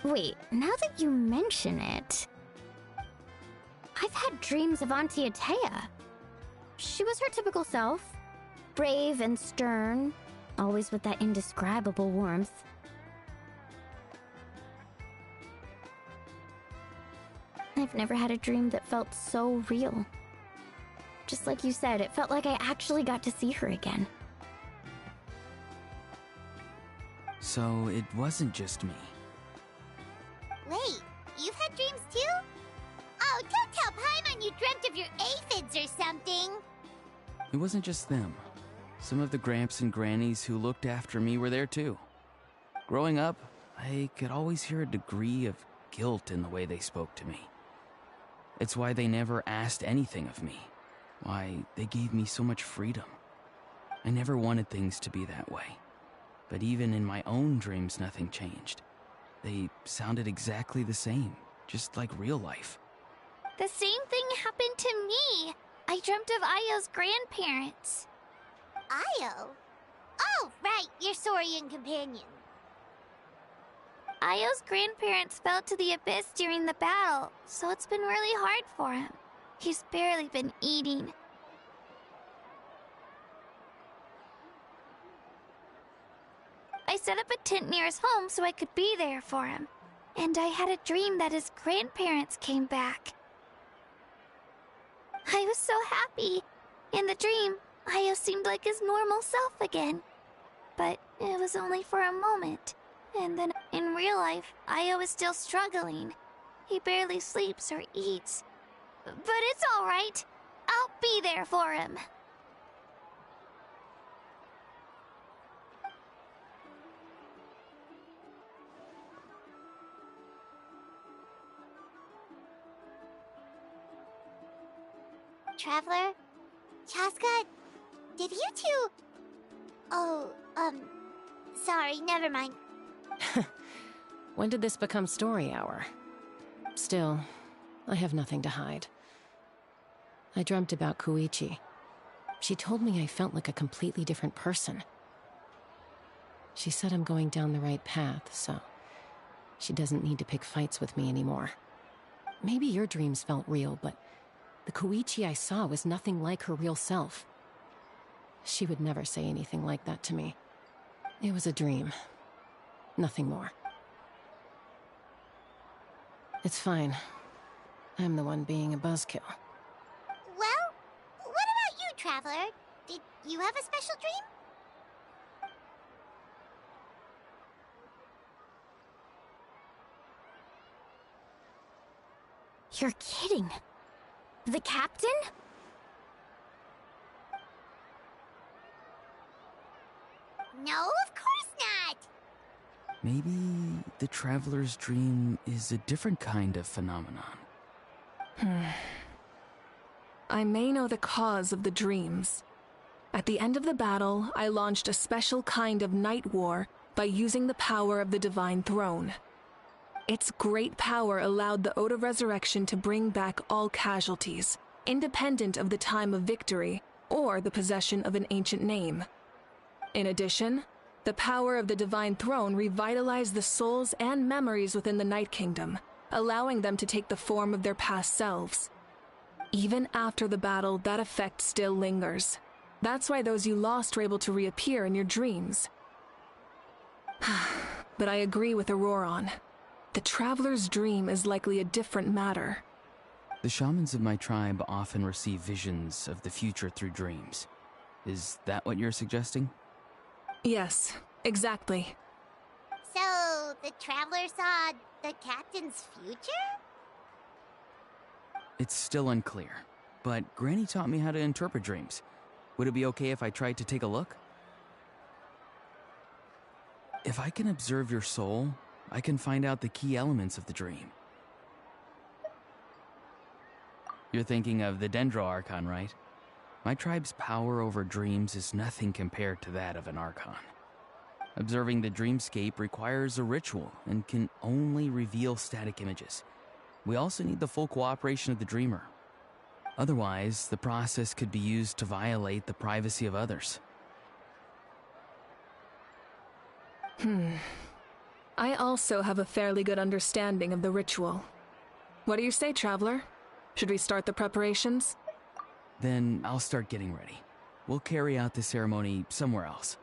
Wait, now that you mention it, I've had dreams of Auntie Atea. She was her typical self, brave and stern, always with that indescribable warmth. I've never had a dream that felt so real. Just like you said, it felt like I actually got to see her again. So it wasn't just me. Wait, you've had dreams too? Oh, don't tell Paimon you dreamt of your aphids or something. It wasn't just them. Some of the Gramps and Grannies who looked after me were there too. Growing up, I could always hear a degree of guilt in the way they spoke to me. It's why they never asked anything of me. Why they gave me so much freedom. I never wanted things to be that way. But even in my own dreams, nothing changed. They sounded exactly the same, just like real life. The same thing happened to me. I dreamt of Ayo's grandparents. Ayo? Oh, right, your Saurian companion. Ayo's grandparents fell to the abyss during the battle, so it's been really hard for him. He's barely been eating. I set up a tent near his home so I could be there for him. And I had a dream that his grandparents came back. I was so happy. In the dream, Ayo seemed like his normal self again. But it was only for a moment. And then in real life, Ayo is still struggling. He barely sleeps or eats. But it's all right. I'll be there for him. Traveler? Chaska? Did you two... Oh, sorry, never mind. When did this become story hour? Still, I have nothing to hide. I dreamt about Koichi. She told me I felt like a completely different person. She said I'm going down the right path, so she doesn't need to pick fights with me anymore. Maybe your dreams felt real, but the Koichi I saw was nothing like her real self. She would never say anything like that to me. It was a dream. Nothing more. It's fine. I'm the one being a buzzkill. Well, what about you, Traveler? Did you have a special dream? You're kidding. The captain? No, of course not! Maybe the traveler's dream is a different kind of phenomenon. I may know the cause of the dreams. At the end of the battle, I launched a special kind of night war by using the power of the Divine Throne. Its great power allowed the Ode of Resurrection to bring back all casualties, independent of the time of victory or the possession of an ancient name. In addition, the power of the Divine Throne revitalized the souls and memories within the Night Kingdom, allowing them to take the form of their past selves. Even after the battle, that effect still lingers. That's why those you lost were able to reappear in your dreams. But I agree with Auroron. The Traveler's dream is likely a different matter. The shamans of my tribe often receive visions of the future through dreams. Is that what you're suggesting? Yes, exactly. So, the Traveler saw the captain's future? It's still unclear, but Granny taught me how to interpret dreams. Would it be okay if I tried to take a look? If I can observe your soul, I can find out the key elements of the dream. You're thinking of the Dendro Archon, right? My tribe's power over dreams is nothing compared to that of an Archon. Observing the dreamscape requires a ritual and can only reveal static images. We also need the full cooperation of the dreamer. Otherwise, the process could be used to violate the privacy of others. I also have a fairly good understanding of the ritual. What do you say, Traveler? Should we start the preparations? Then I'll start getting ready. We'll carry out the ceremony somewhere else.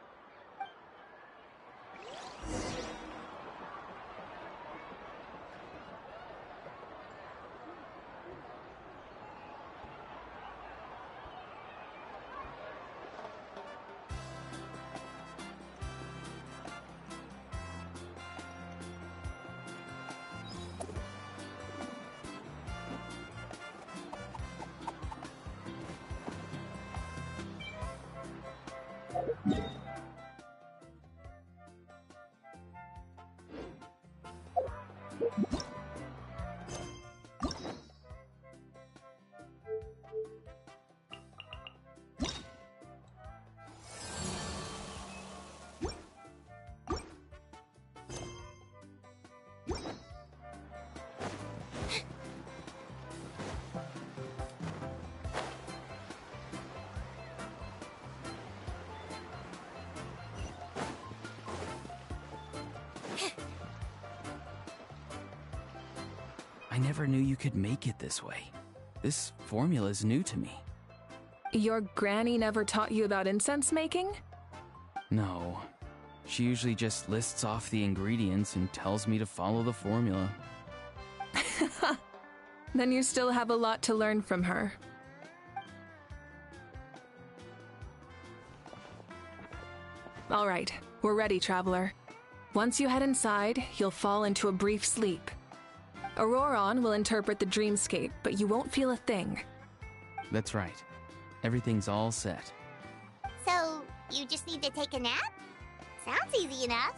I never knew you could make it this way. This formula's new to me. Your granny never taught you about incense making? No. She usually just lists off the ingredients and tells me to follow the formula. Then you still have a lot to learn from her. All right, we're ready, Traveler. Once you head inside, you'll fall into a brief sleep. Auroron will interpret the dreamscape, but you won't feel a thing. That's right. Everything's all set. So, you just need to take a nap? Sounds easy enough.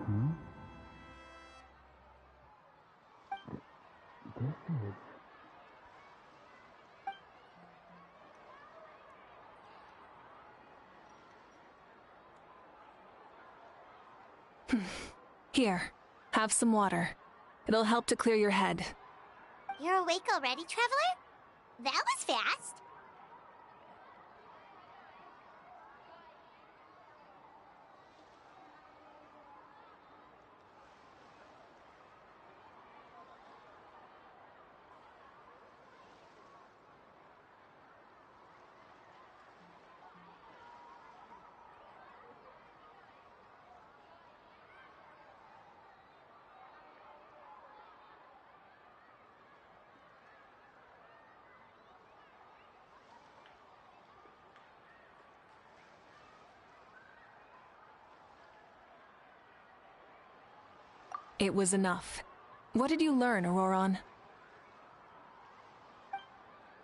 Huh? This is... Here, have some water. It'll help to clear your head. You're awake already, Traveler? That was fast. It was enough. What did you learn, Auroron?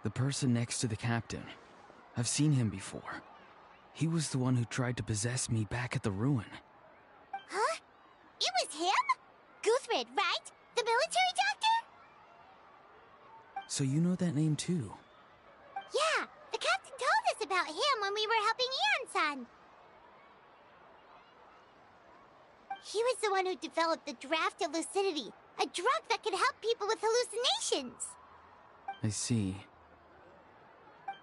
The person next to the captain. I've seen him before. He was the one who tried to possess me back at the ruin. Huh? It was him? Guthrid, right? The military doctor? So you know that name too? Yeah, the captain told us about him when we were helping Eon-san. He was the one who developed the draft of lucidity, a drug that could help people with hallucinations. I see.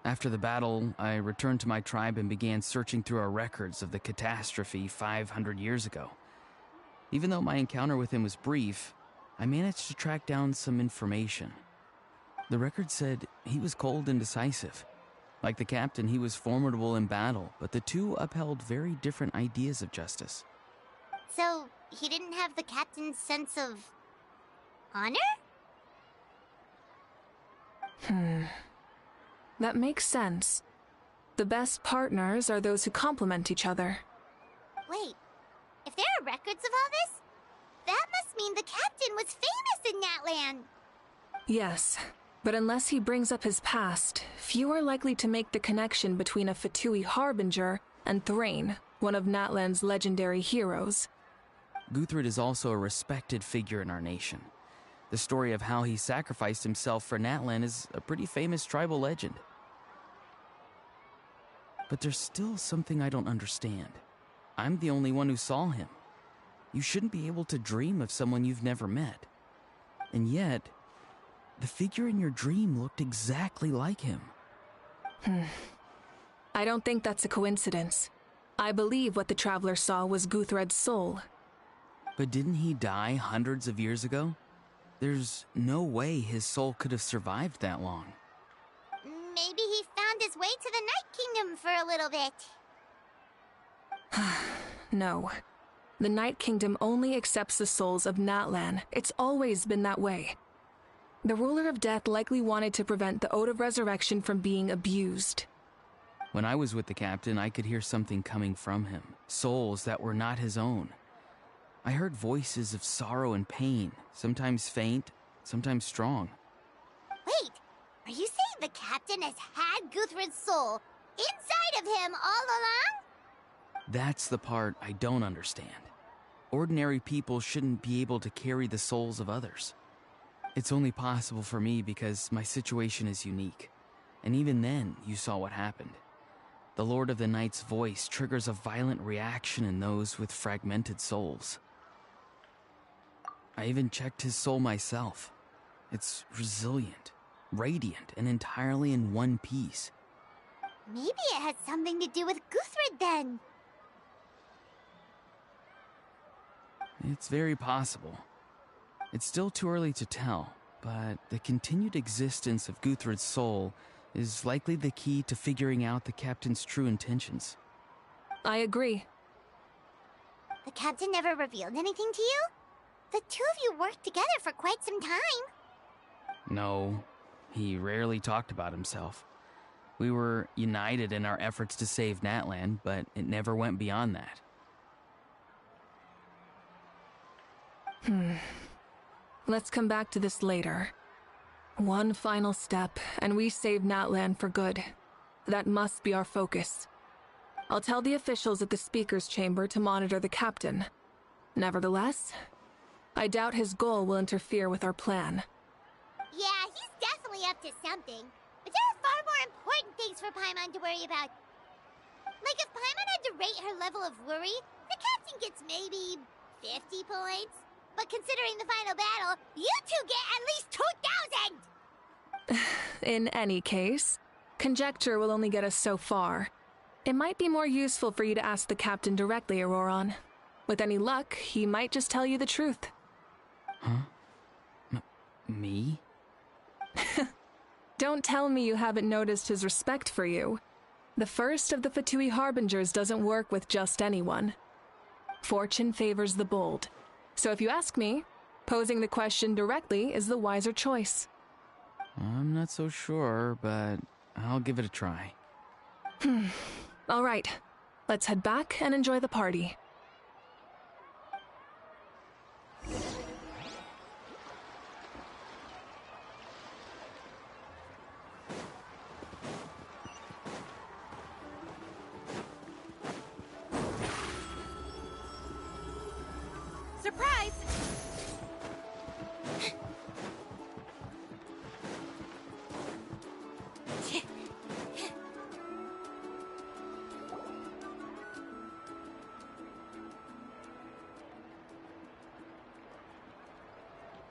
After the battle, I returned to my tribe and began searching through our records of the catastrophe 500 years ago. Even though my encounter with him was brief, I managed to track down some information. The record said he was cold and decisive. Like the captain, he was formidable in battle, but the two upheld very different ideas of justice. So, he didn't have the captain's sense of... honor? That makes sense. The best partners are those who complement each other. Wait, if there are records of all this, that must mean the captain was famous in that land. Yes, but unless he brings up his past, few are likely to make the connection between a Fatui harbinger and Thrain, one of Natlan's legendary heroes. Guthrid is also a respected figure in our nation. The story of how he sacrificed himself for Natlan is a pretty famous tribal legend. But there's still something I don't understand. I'm the only one who saw him. You shouldn't be able to dream of someone you've never met. And yet, the figure in your dream looked exactly like him. I don't think that's a coincidence. I believe what the traveler saw was Guthred's soul. But didn't he die hundreds of years ago? There's no way his soul could have survived that long. Maybe he found his way to the Night Kingdom for a little bit. No. The Night Kingdom only accepts the souls of Natlan. It's always been that way. The ruler of death likely wanted to prevent the Ode of Resurrection from being abused. When I was with the captain, I could hear something coming from him, souls that were not his own. I heard voices of sorrow and pain, sometimes faint, sometimes strong. Wait, are you saying the captain has had Guthred's soul inside of him all along? That's the part I don't understand. Ordinary people shouldn't be able to carry the souls of others. It's only possible for me because my situation is unique. And even then, you saw what happened. The Lord of the Night's voice triggers a violent reaction in those with fragmented souls. I even checked his soul myself. It's resilient, radiant, and entirely in one piece. Maybe it had something to do with Guthred then. It's very possible. It's still too early to tell, but the continued existence of Guthred's soul is likely the key to figuring out the captain's true intentions. I agree. The captain never revealed anything to you? The two of you worked together for quite some time. No, he rarely talked about himself. We were united in our efforts to save Natlan, but it never went beyond that. Let's come back to this later. One final step, and we save Natlan for good. That must be our focus. I'll tell the officials at the speaker's chamber to monitor the captain. Nevertheless, I doubt his goal will interfere with our plan. Yeah, he's definitely up to something. But there are far more important things for Paimon to worry about. Like if Paimon had to rate her level of worry, the captain gets maybe 50 points. But considering the final battle, you two get at least 2,000! In any case, conjecture will only get us so far. It might be more useful for you to ask the captain directly, Auroron. With any luck, he might just tell you the truth. Huh? Me? Don't tell me you haven't noticed his respect for you. The first of the Fatui Harbingers doesn't work with just anyone. Fortune favors the bold. So if you ask me, posing the question directly is the wiser choice. I'm not so sure, but I'll give it a try. All right, let's head back and enjoy the party. Surprise!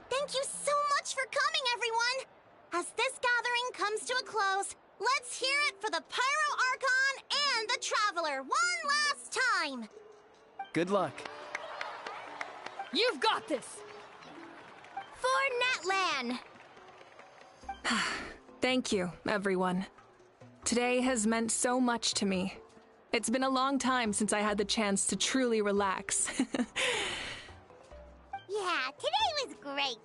Thank you so much for coming, everyone! As this gathering comes to a close, let's hear it for the Pyro Archon and the Traveler one last time! Good luck. You've got this! For Natlan! Thank you, everyone. Today has meant so much to me. It's been a long time since I had the chance to truly relax. Yeah, today was great.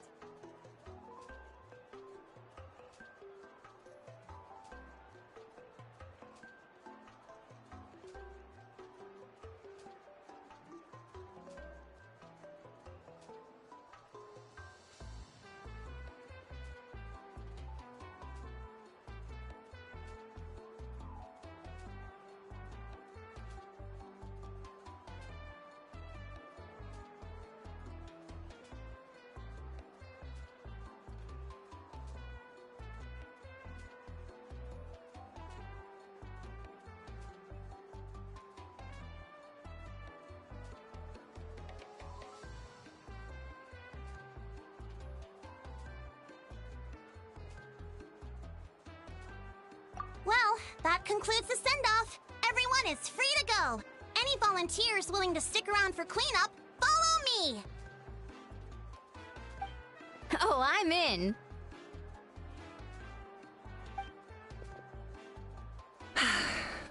That concludes the send-off. Everyone is free to go. Any volunteers willing to stick around for cleanup, follow me! Oh, I'm in.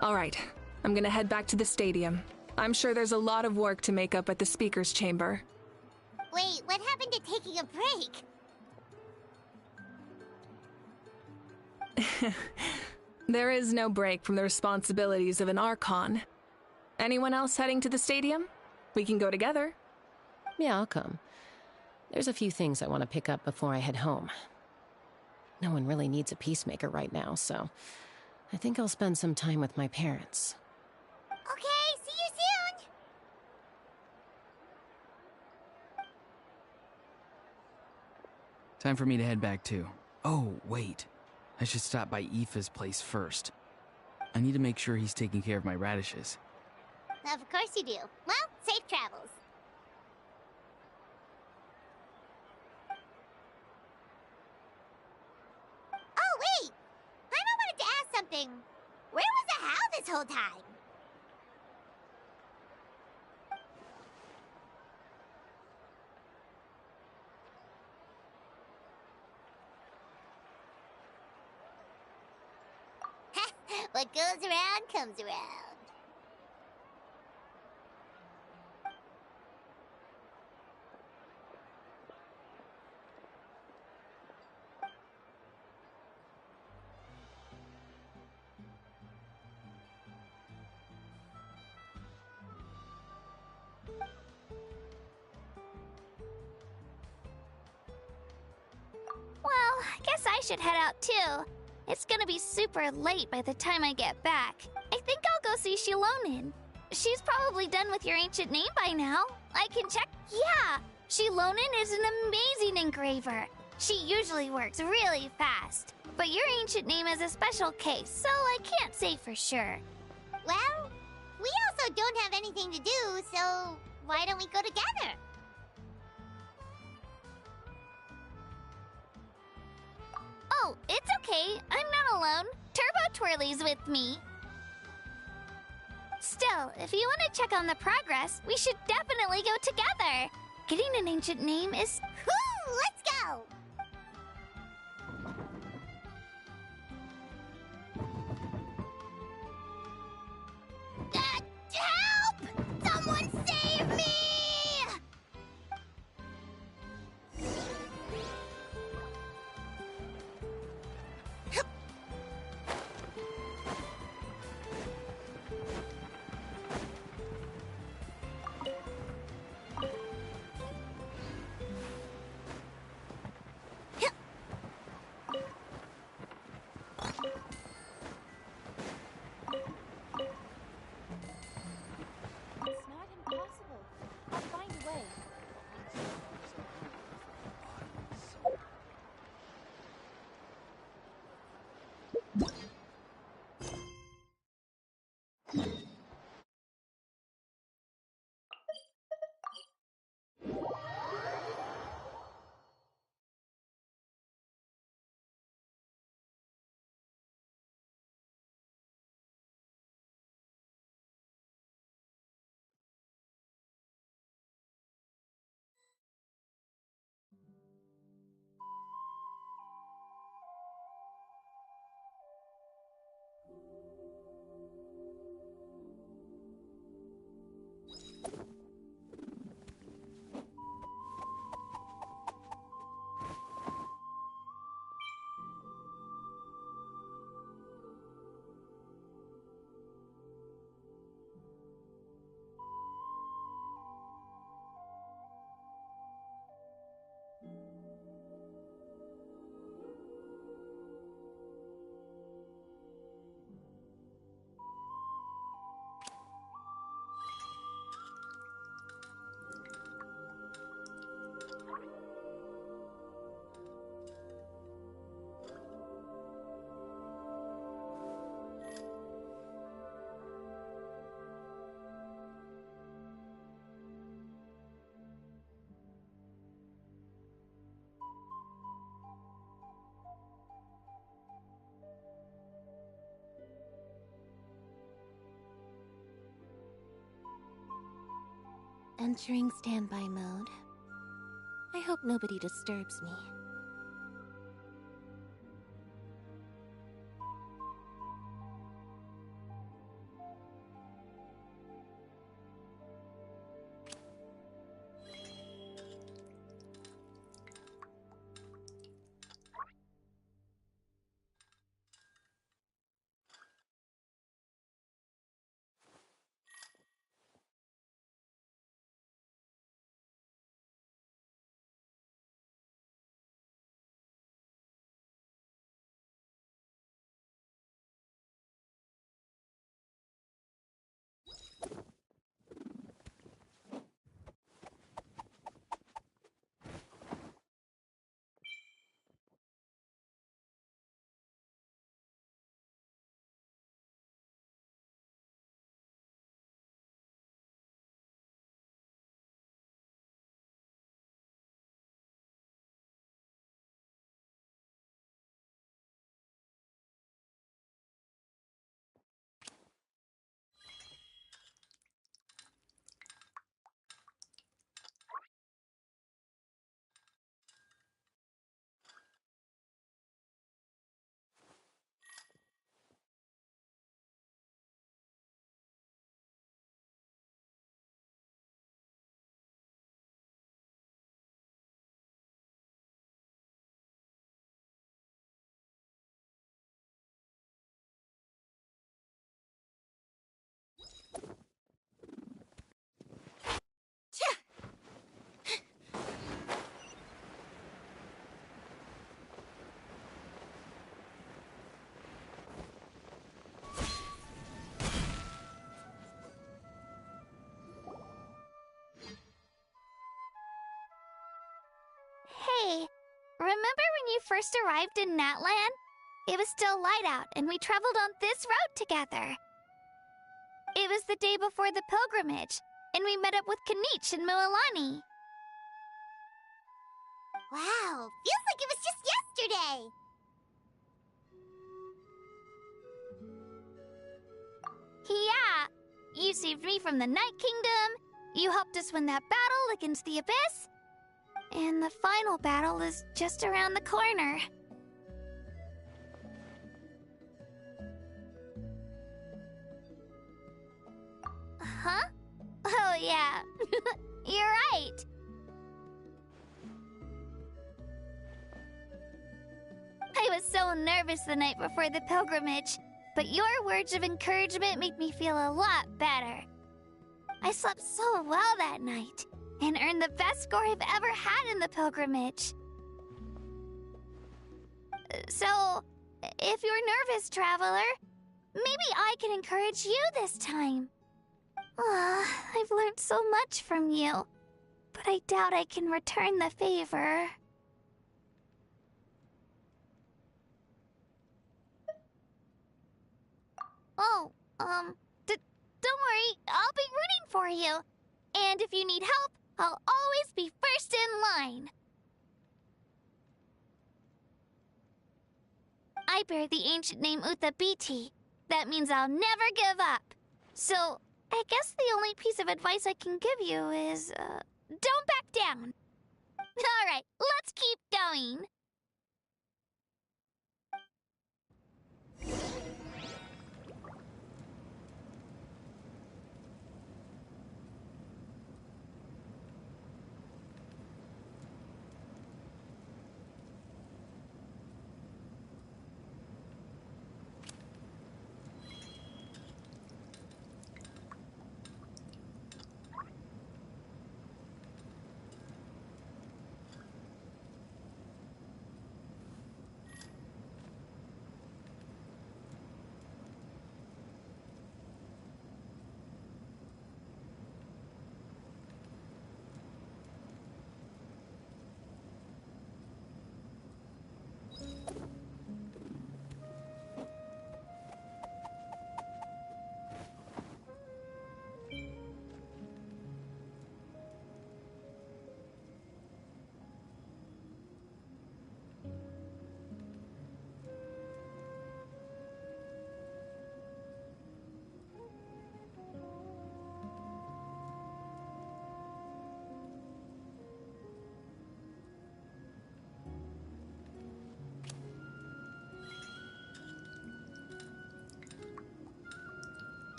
All right, I'm gonna head back to the stadium. I'm sure there's a lot of work to make up at the speaker's chamber. Wait, what happened to taking a break? There is no break from the responsibilities of an Archon. Anyone else heading to the stadium? We can go together. Yeah, I'll come. There's a few things I want to pick up before I head home. No one really needs a peacemaker right now, so I think I'll spend some time with my parents. Okay, see you soon! Time for me to head back too. Oh, wait. I should stop by Aoife's place first. I need to make sure he's taking care of my radishes. Of course you do. Well, safe travels. Oh, wait! I wanted to ask something. Where was the How this whole time? What goes around comes around. Well, I guess I should head out too. It's gonna be super late by the time I get back. I think I'll go see Shilonin. She's probably done with your ancient name by now. I can check. Yeah, Shilonin is an amazing engraver. She usually works really fast. But your ancient name is a special case, so I can't say for sure. Well, we also don't have anything to do, so why don't we go together? Oh, it's okay. I'm not alone. Turbo Twirly's with me. Still, if you want to check on the progress, we should definitely go together. Getting an ancient name is... Woo! Let's go! Help! Someone save me! Entering standby mode. I hope nobody disturbs me. Hey, remember when you first arrived in Natland? It was still light out, and we traveled on this road together. It was the day before the pilgrimage, and we met up with Kanich and Mualani. Wow, feels like it was just yesterday. Yeah, you saved me from the Night Kingdom, you helped us win that battle against the Abyss, and the final battle is just around the corner. Huh? Oh yeah, you're right. I was so nervous the night before the pilgrimage, but your words of encouragement made me feel a lot better. I slept so well that night, and earned the best score I've ever had in the pilgrimage. So, if you're nervous, traveler, maybe I can encourage you this time. I've learned so much from you, but I doubt I can return the favor. Oh, don't worry, I'll be rooting for you. And if you need help, I'll always be first in line. I bear the ancient name Uthabiti. That means I'll never give up. So, I guess the only piece of advice I can give you is, don't back down. Alright, let's keep going.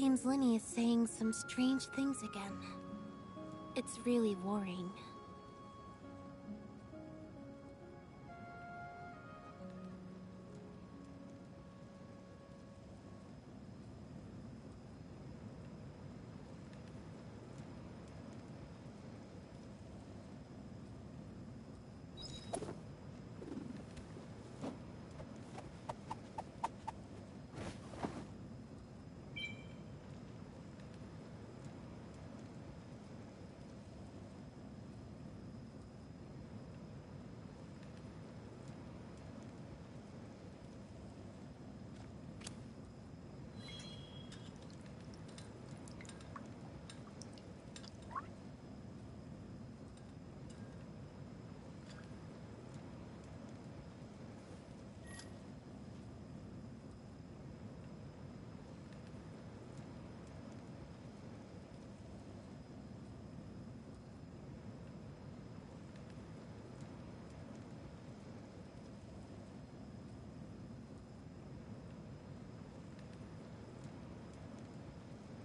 Seems Lenny is saying some strange things again. It's really worrying.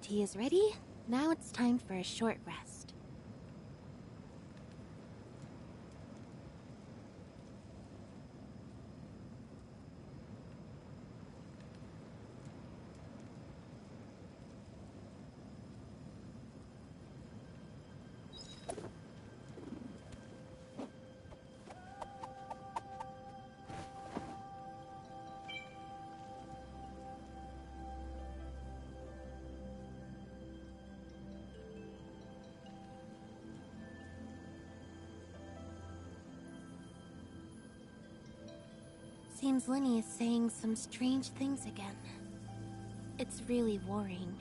Tea is ready. Now it's time for a short rest. Seems Lenny is saying some strange things again. It's really worrying.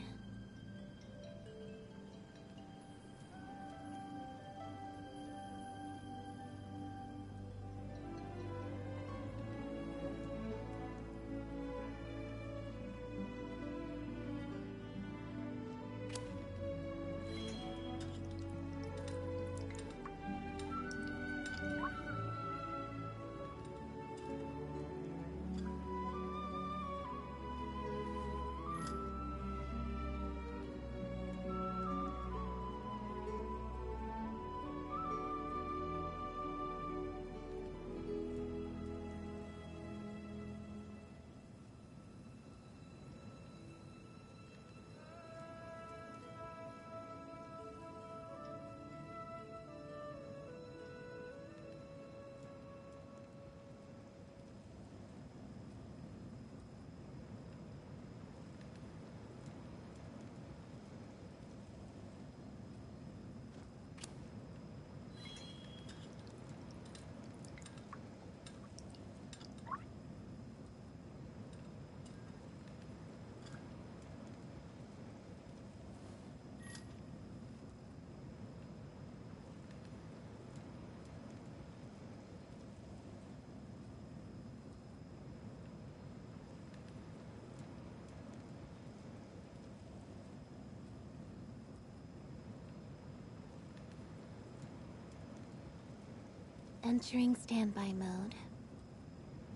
Entering standby mode.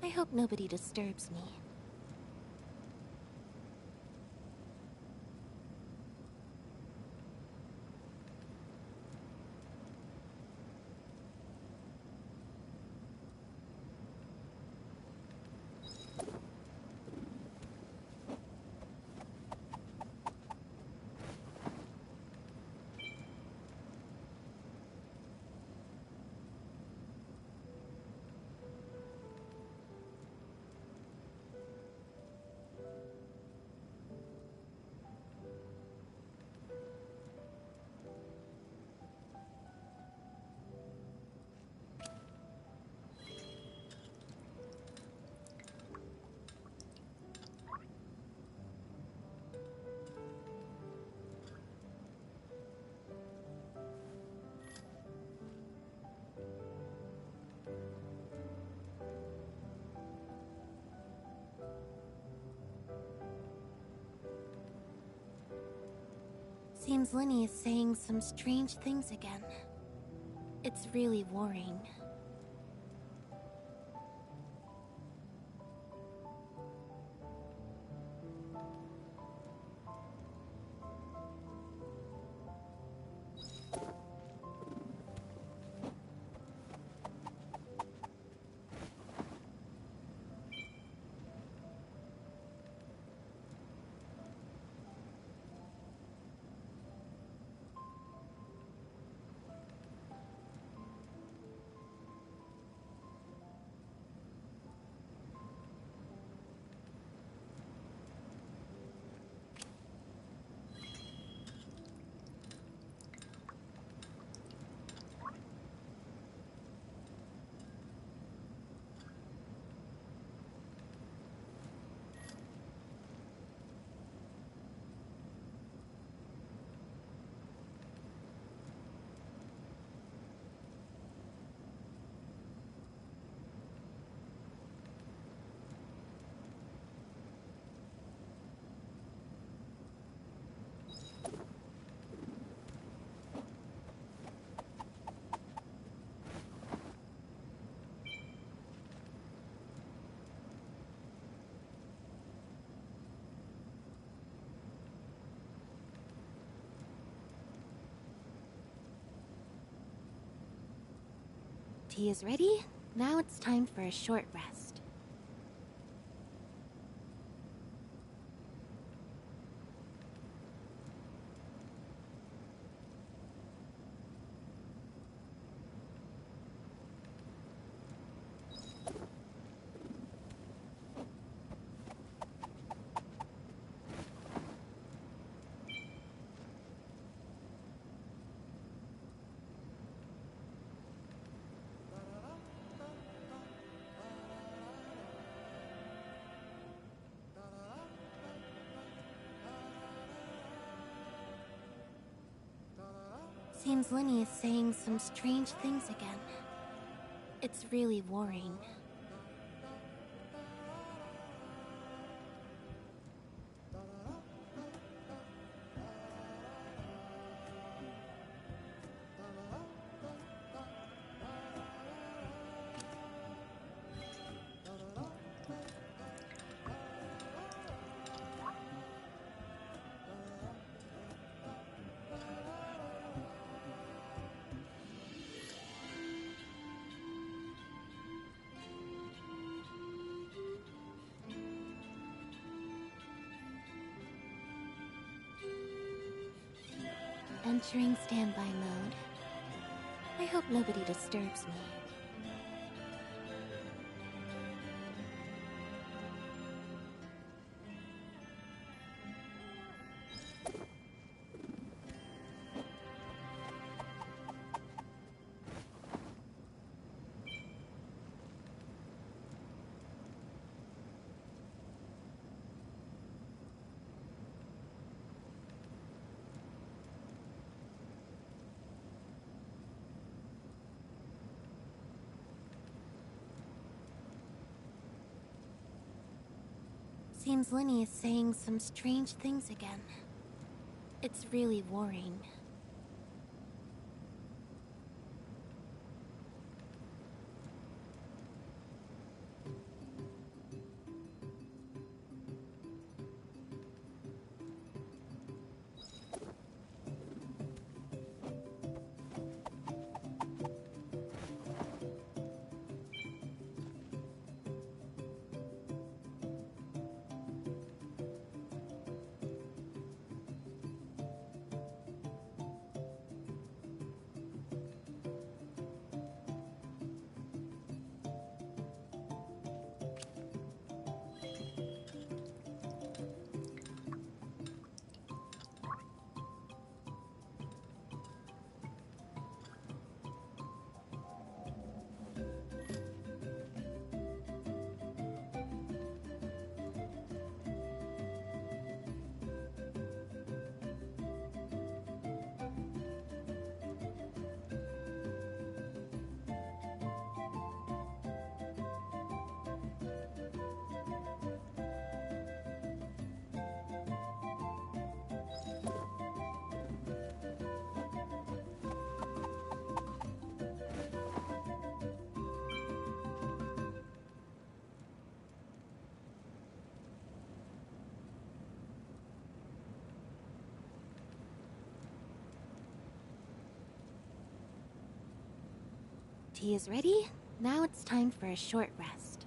I hope nobody disturbs me. Seems Lenny is saying some strange things again. It's really worrying. Tea is ready. Now it's time for a short rest. Seems Linny is saying some strange things again. It's really worrying. Entering standby mode. I hope nobody disturbs me. Seems Linny is saying some strange things again. It's really worrying. Tea is ready. Now it's time for a short rest.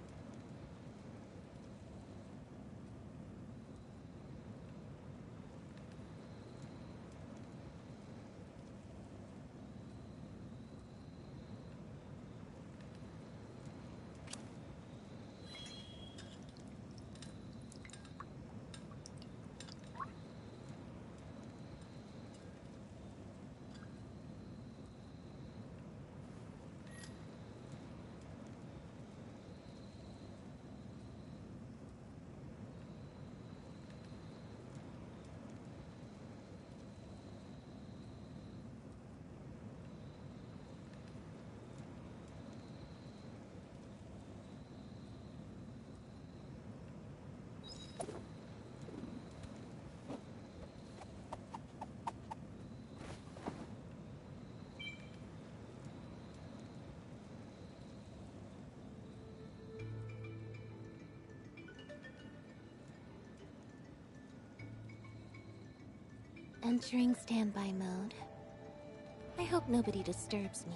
Entering standby mode. I hope nobody disturbs me.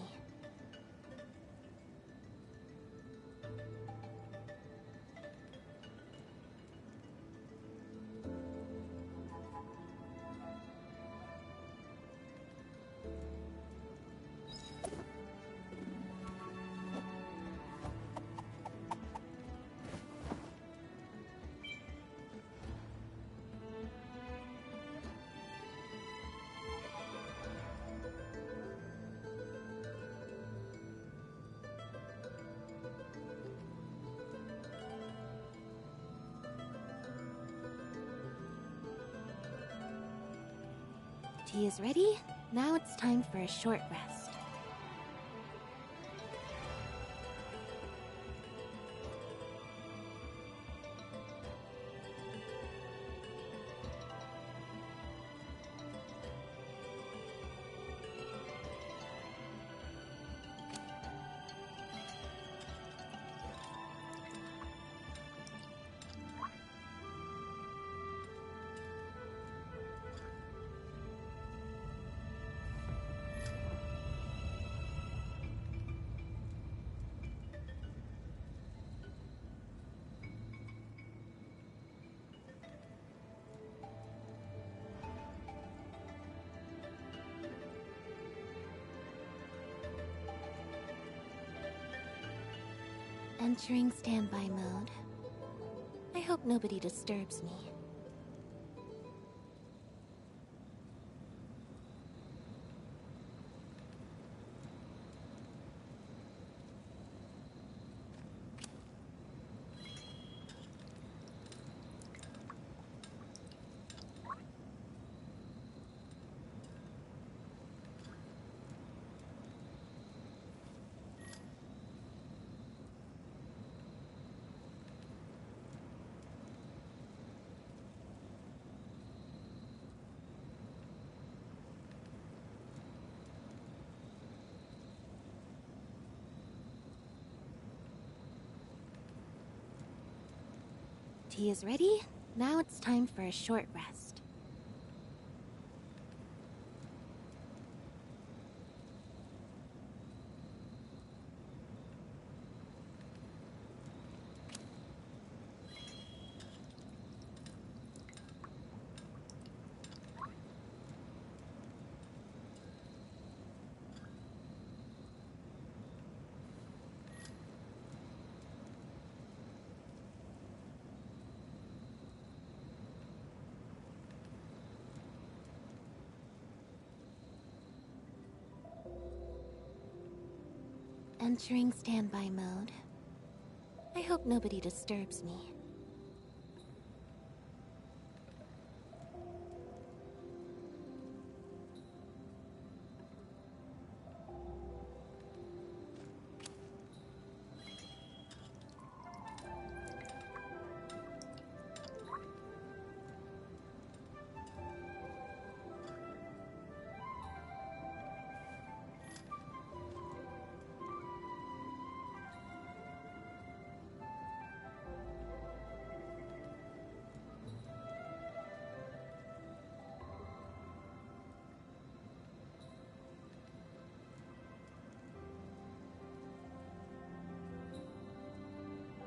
Tea is ready. Now it's time for a short rest. Entering standby mode. I hope nobody disturbs me. Tea is ready. Now it's time for a short rest. Entering standby mode. I hope nobody disturbs me.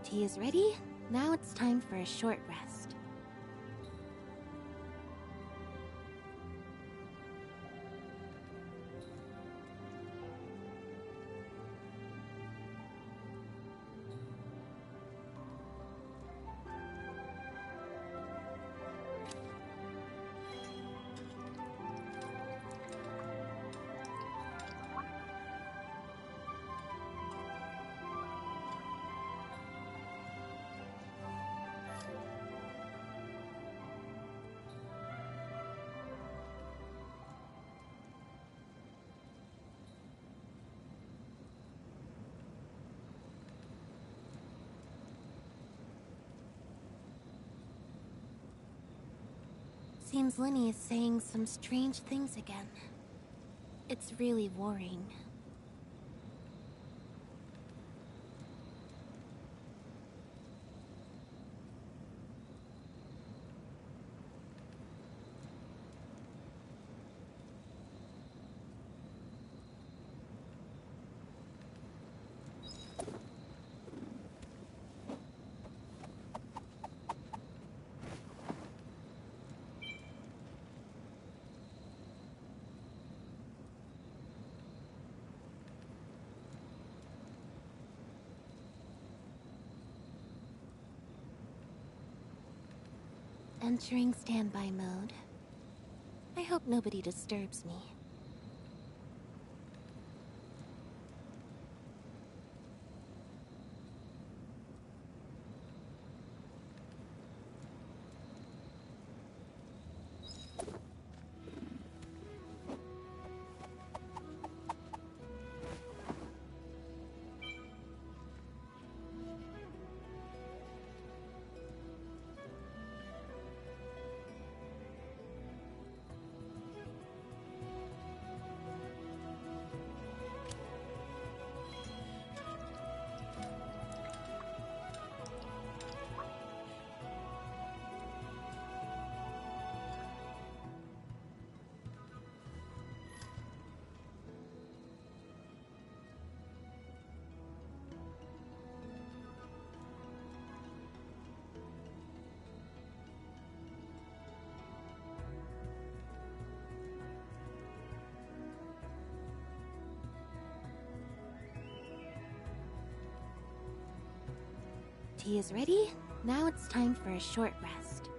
Tea is ready. Now it's time for a short rest. Seems Linny is saying some strange things again. It's really worrying. Entering standby mode. I hope nobody disturbs me. tea is ready. Now it's time for a short rest.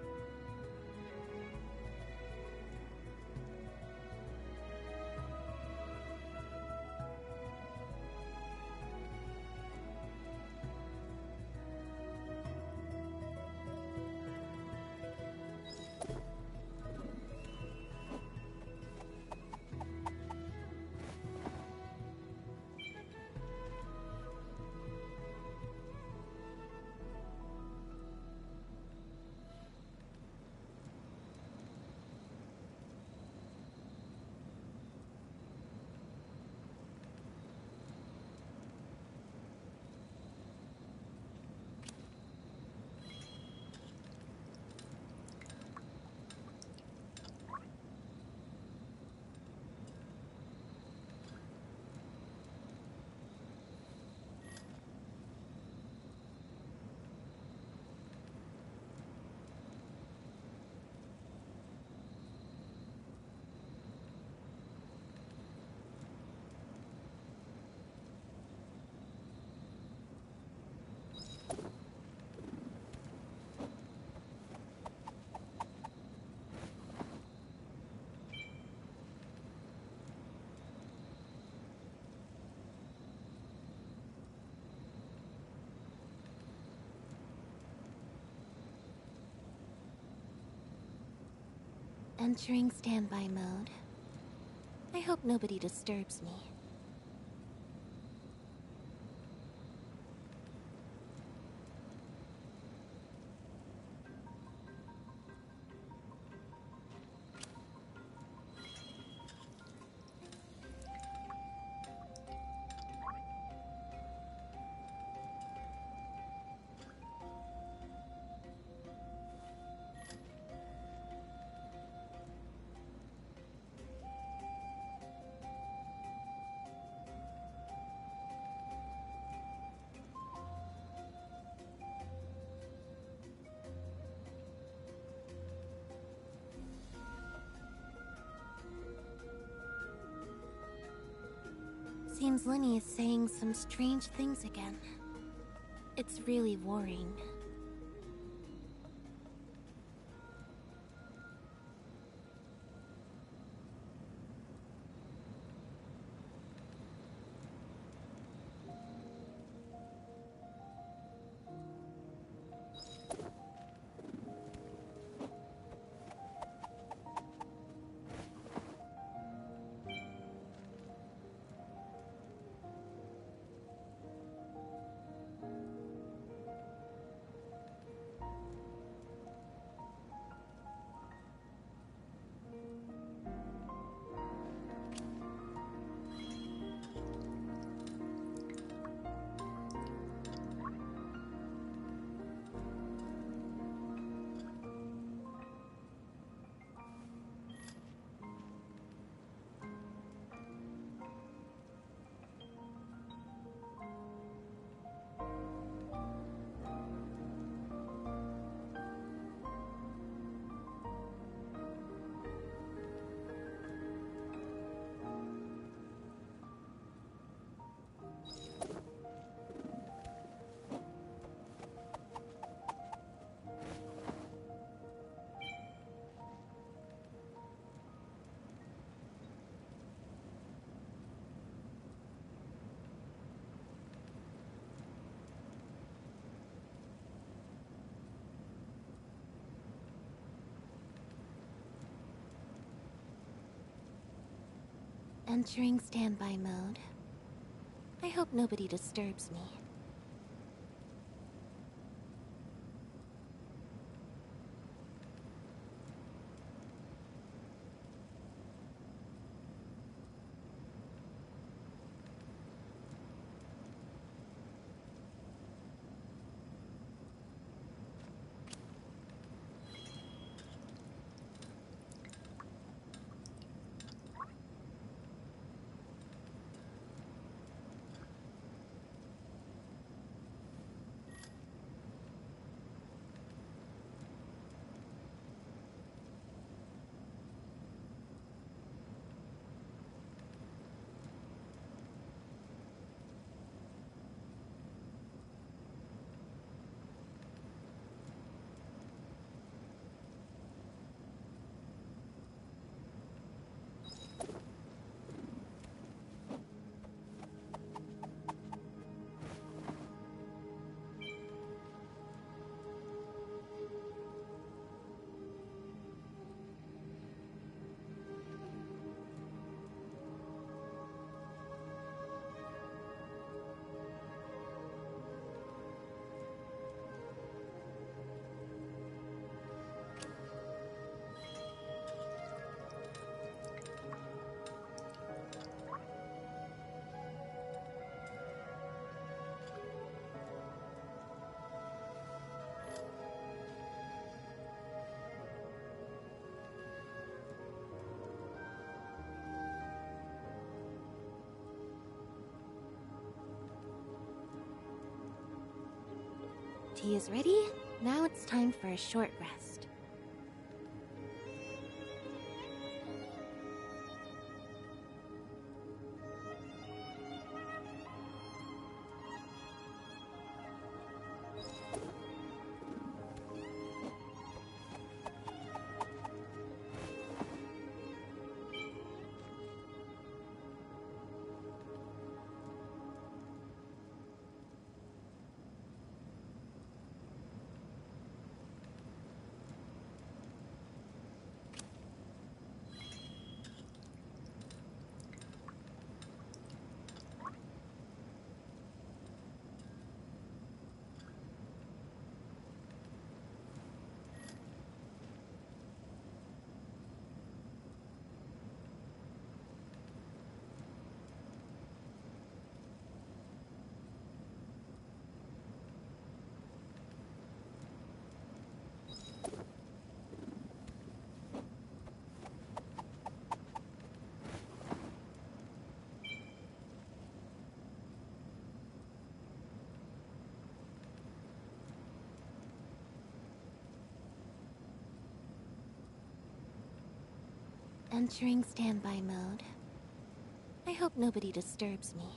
Entering standby mode. I hope nobody disturbs me. Seems Lenny is saying some strange things again. It's really worrying. Entering standby mode. I hope nobody disturbs me. tea is ready. Now it's time for a short rest. Entering standby mode. I hope nobody disturbs me.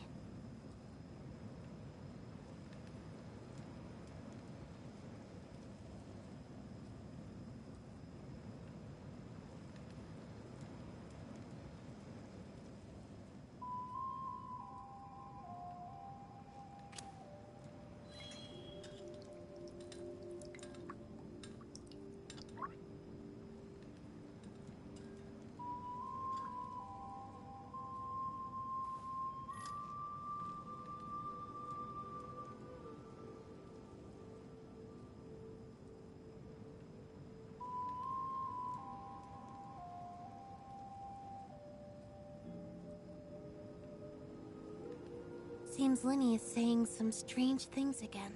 Seems Linny is saying some strange things again.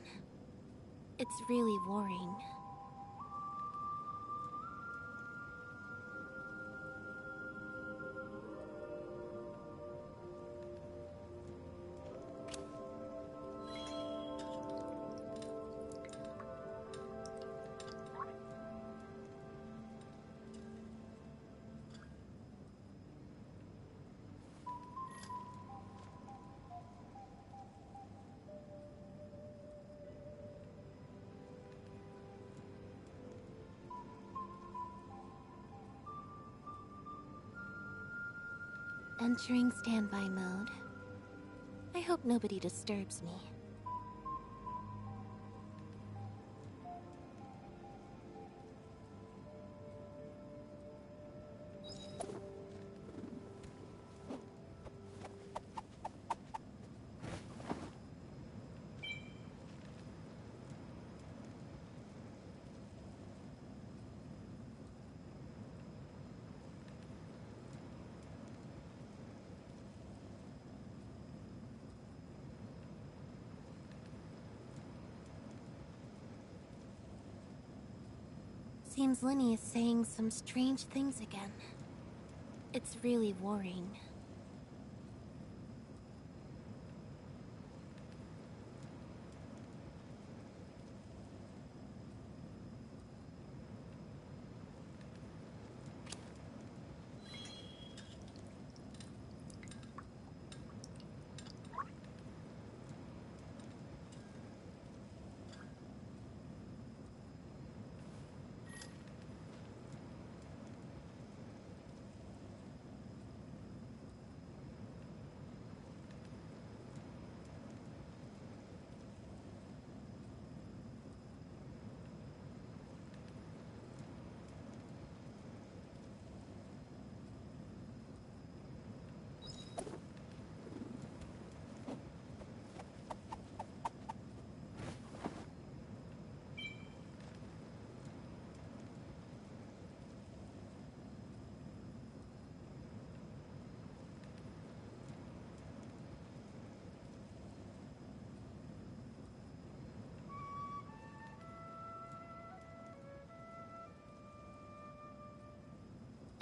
It's really worrying. Entering standby mode. I hope nobody disturbs me. Seems Linny is saying some strange things again. It's really worrying.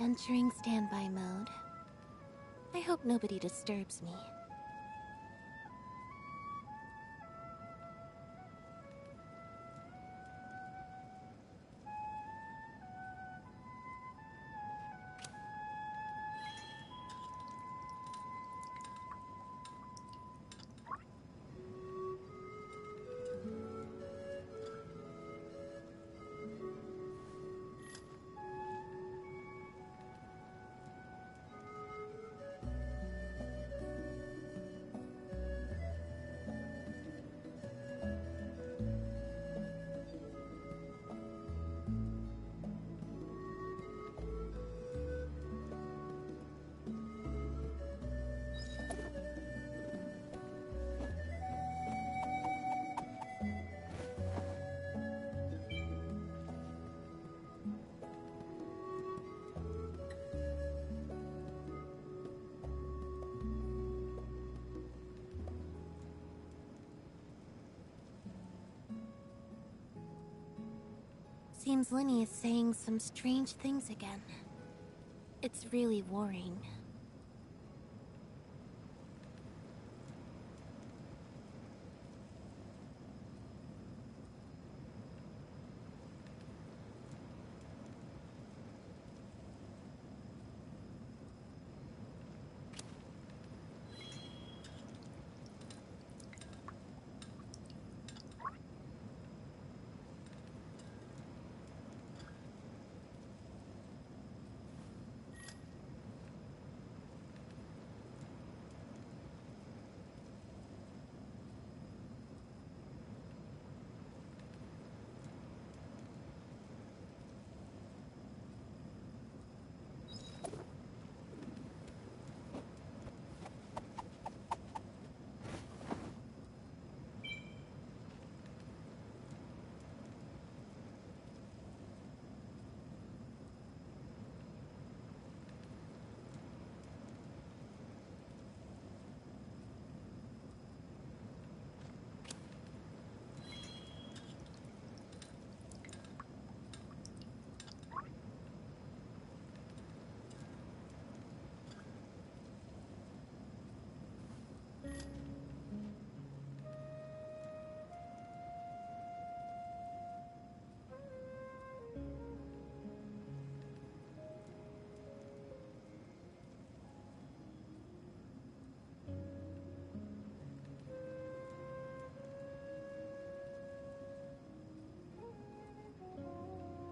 Entering standby mode. I hope nobody disturbs me. Seems Lenny is saying some strange things again. It's really worrying.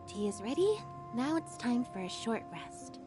Tea is ready. Now it's time for a short rest.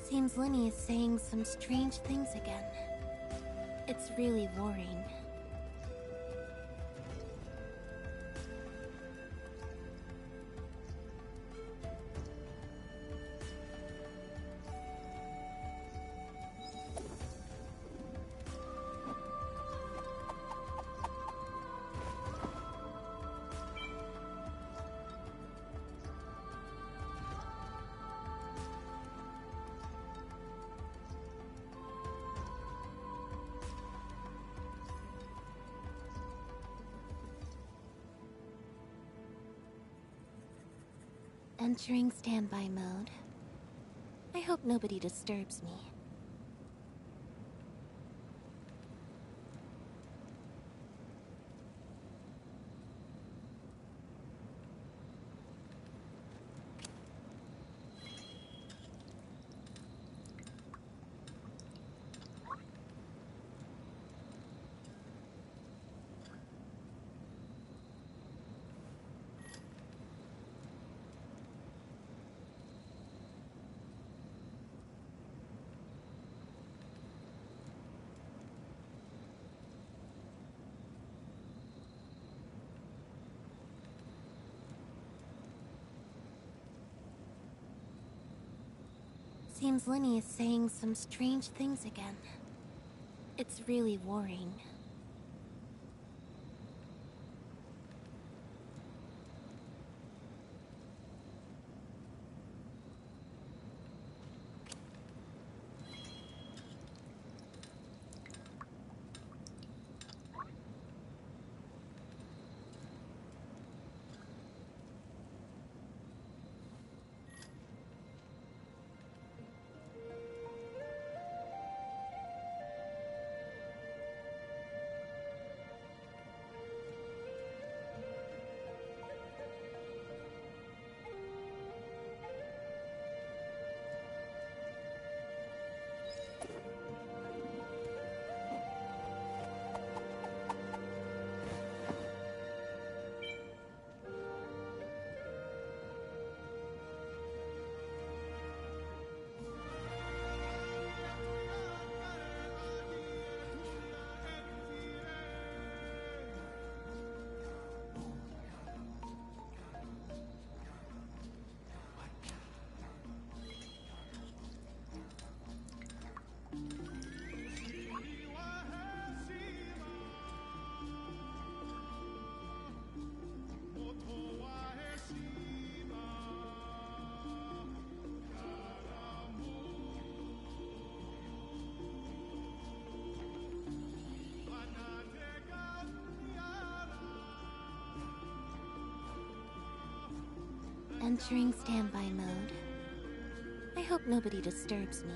Seems Lenny is saying some strange things again. It's really worrying. Entering standby mode. I hope nobody disturbs me. Seems Lenny is saying some strange things again. It's really worrying. Entering standby mode. I hope nobody disturbs me.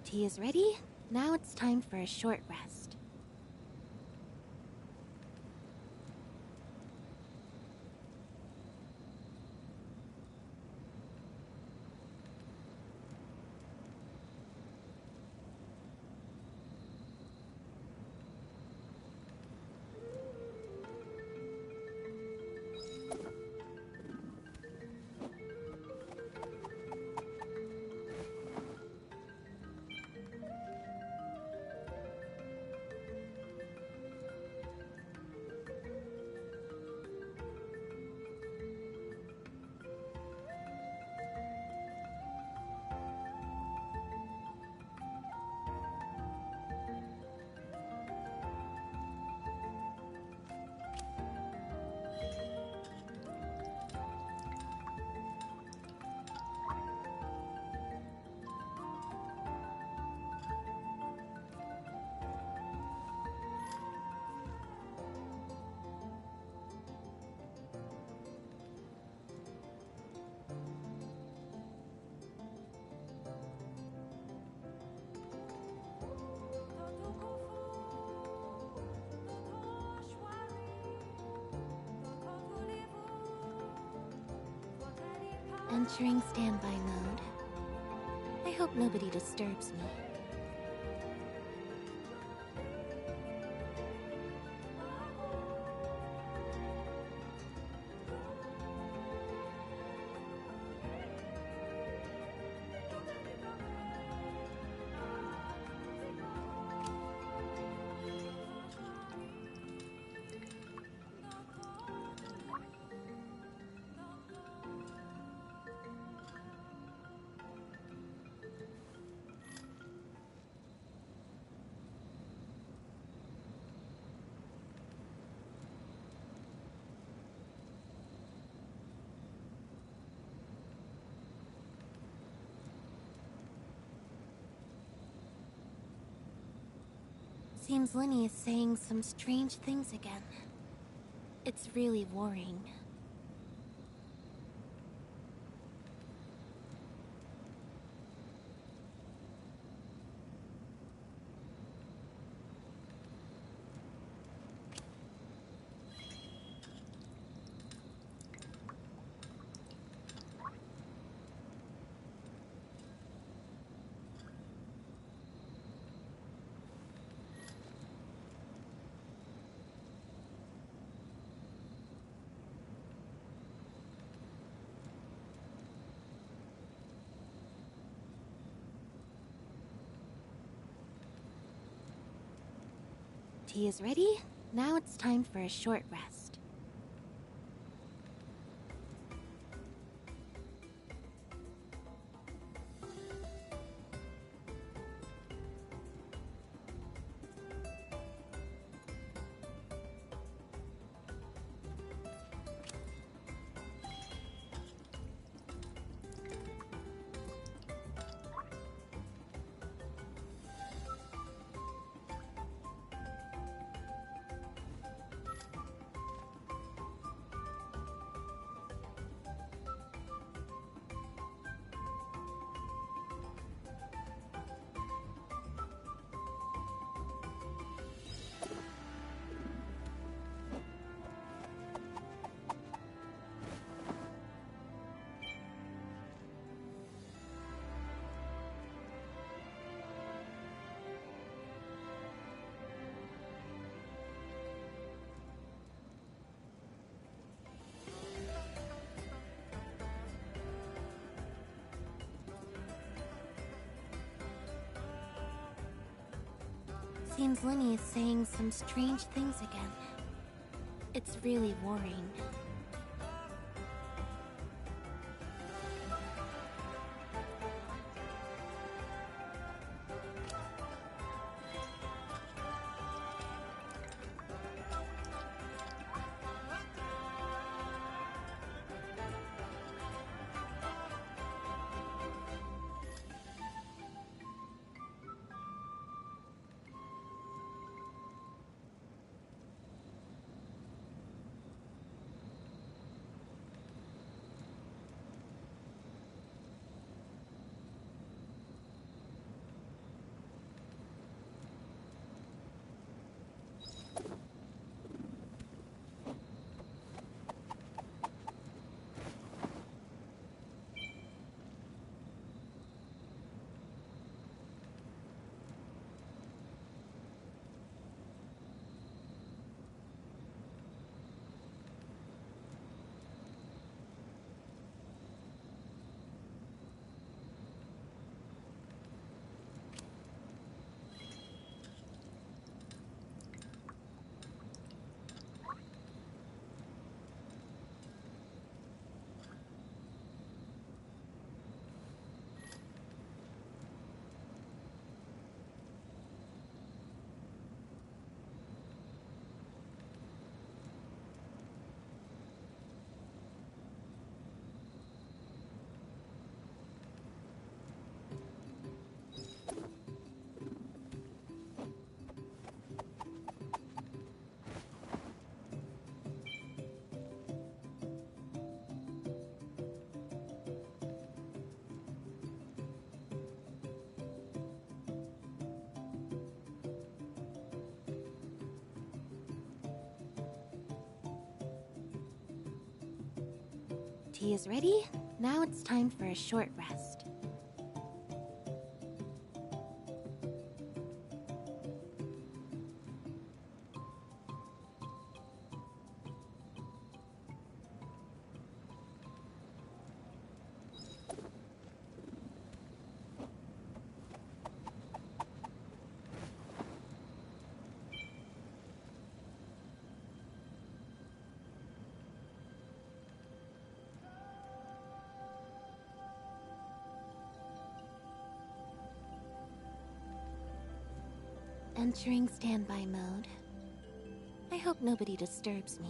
Tea is ready. Now it's time for a short rest. Entering standby mode. I hope nobody disturbs me. Seems Lenny is saying some strange things again. It's really worrying. Tea is ready. Now it's time for a short rest. Seems Lenny is saying some strange things again. It's really worrying. Tea is ready. Now it's time for a short rest. Entering standby mode. I hope nobody disturbs me.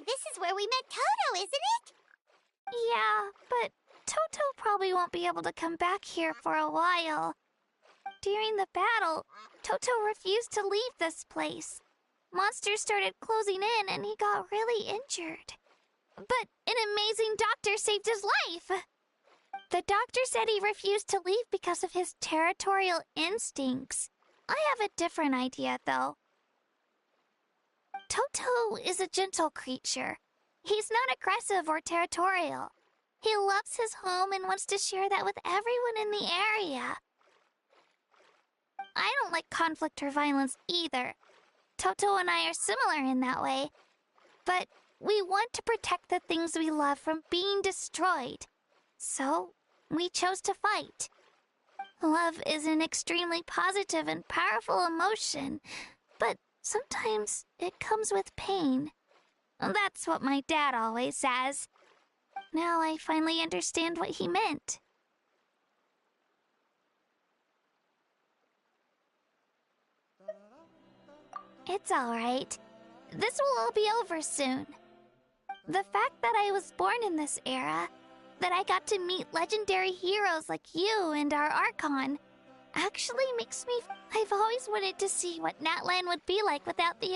this is where we met Toto, isn't it? Yeah, but Toto probably won't be able to come back here for a while. During the battle, Toto refused to leave this place. Monsters started closing in and he got really injured. But an amazing doctor saved his life. The doctor said he refused to leave because of his territorial instincts. I have a different idea, though. Toto is a gentle creature. He's not aggressive or territorial. He loves his home and wants to share that with everyone in the area. I don't like conflict or violence either. Toto and I are similar in that way. But we want to protect the things we love from being destroyed. So, we chose to fight. Love is an extremely positive and powerful emotion, but sometimes it comes with pain. That's what my dad always says. Now I finally understand what he meant. It's all right. This will all be over soon. The fact that I was born in this era, that I got to meet legendary heroes like you and our Archon, actually makes me... I've always wanted to see what Natlan would be like without the